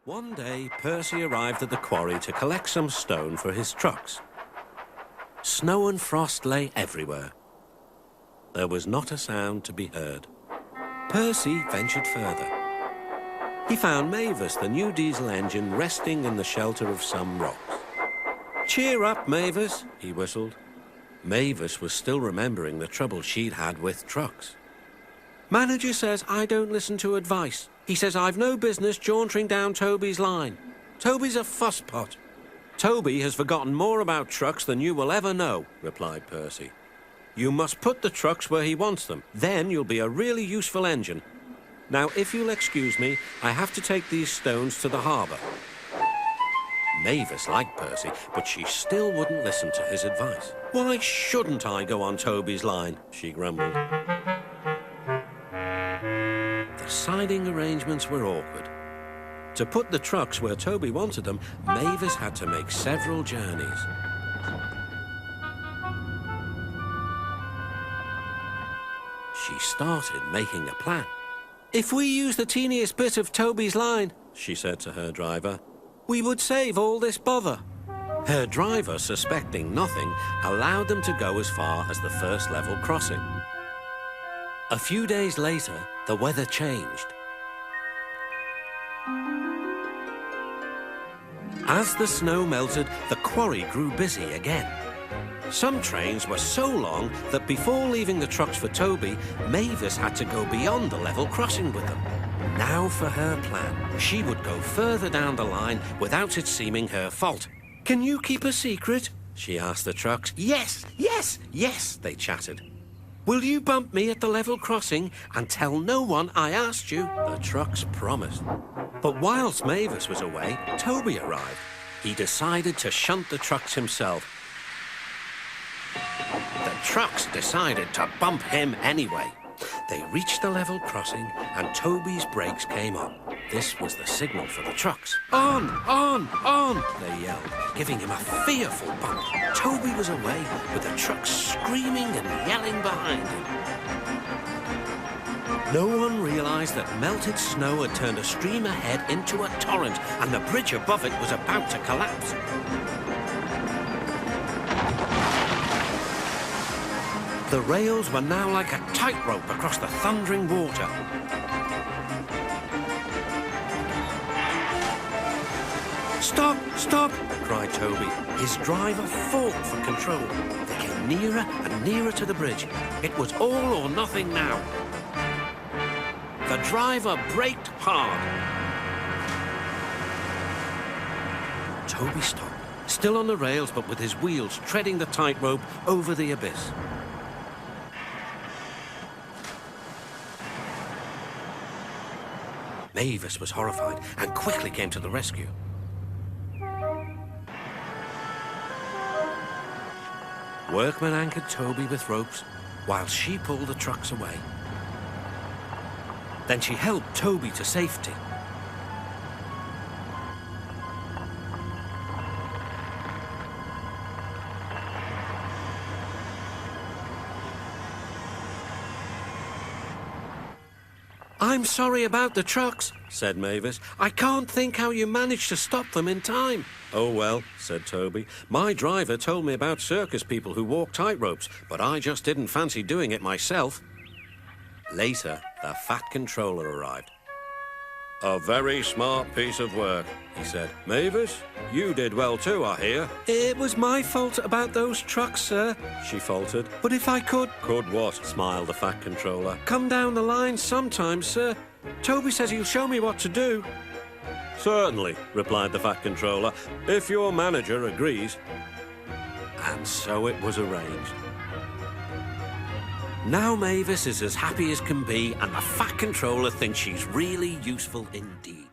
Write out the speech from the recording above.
One day, Percy arrived at the quarry to collect some stone for his trucks. Snow and frost lay everywhere. There was not a sound to be heard. Percy ventured further. He found Mavis, the new diesel engine, resting in the shelter of some rocks. "Cheer up, Mavis," he whistled. Mavis was still remembering the trouble she'd had with trucks. "Manager says I don't listen to advice. He says I've no business jauntering down Toby's line. Toby's a fusspot." "Toby has forgotten more about trucks than you will ever know," replied Percy. "You must put the trucks where he wants them. Then you'll be a really useful engine. Now, if you'll excuse me, I have to take these stones to the harbour." Mavis liked Percy, but she still wouldn't listen to his advice. "Why shouldn't I go on Toby's line?" she grumbled. The siding arrangements were awkward. To put the trucks where Toby wanted them, Mavis had to make several journeys. She started making a plan. "If we use the teeniest bit of Toby's line," she said to her driver, "we would save all this bother." Her driver, suspecting nothing, allowed them to go as far as the first level crossing. A few days later, the weather changed. As the snow melted, the quarry grew busy again. Some trains were so long that before leaving the trucks for Toby, Mavis had to go beyond the level crossing with them. Now for her plan. She would go further down the line without it seeming her fault. "Can you keep a secret?" she asked the trucks. "Yes, yes, yes," they chattered. "Will you bump me at the level crossing and tell no one I asked you?" The trucks promised. But whilst Mavis was away, Toby arrived. He decided to shunt the trucks himself. The trucks decided to bump him anyway. They reached the level crossing and Toby's brakes came on. This was the signal for the trucks. "On, on, on," they yelled, giving him a fearful bump. Toby was away, with the trucks screaming and yelling behind him. No one realized that melted snow had turned a stream ahead into a torrent, and the bridge above it was about to collapse. The rails were now like a tightrope across the thundering water. "Stop, stop," cried Toby. His driver fought for control. They came nearer and nearer to the bridge. It was all or nothing now. The driver braked hard. Toby stopped, still on the rails but with his wheels treading the tightrope over the abyss. Mavis was horrified and quickly came to the rescue. Workmen anchored Toby with ropes while she pulled the trucks away. Then she helped Toby to safety. "I'm sorry about the trucks," said Mavis. "I can't think how you managed to stop them in time." "Oh, well," said Toby. "My driver told me about circus people who walk tightropes, but I just didn't fancy doing it myself." Later, the Fat Controller arrived. "A very smart piece of work," he said. "Mavis, you did well too, I hear." "It was my fault about those trucks, sir," she faltered. "But if I could..." "Could what?" smiled the Fat Controller. "Come down the line sometime, sir. Toby says he'll show me what to do." "Certainly," replied the Fat Controller, "if your manager agrees." And so it was arranged. Now Mavis is as happy as can be, and the Fat Controller thinks she's really useful indeed.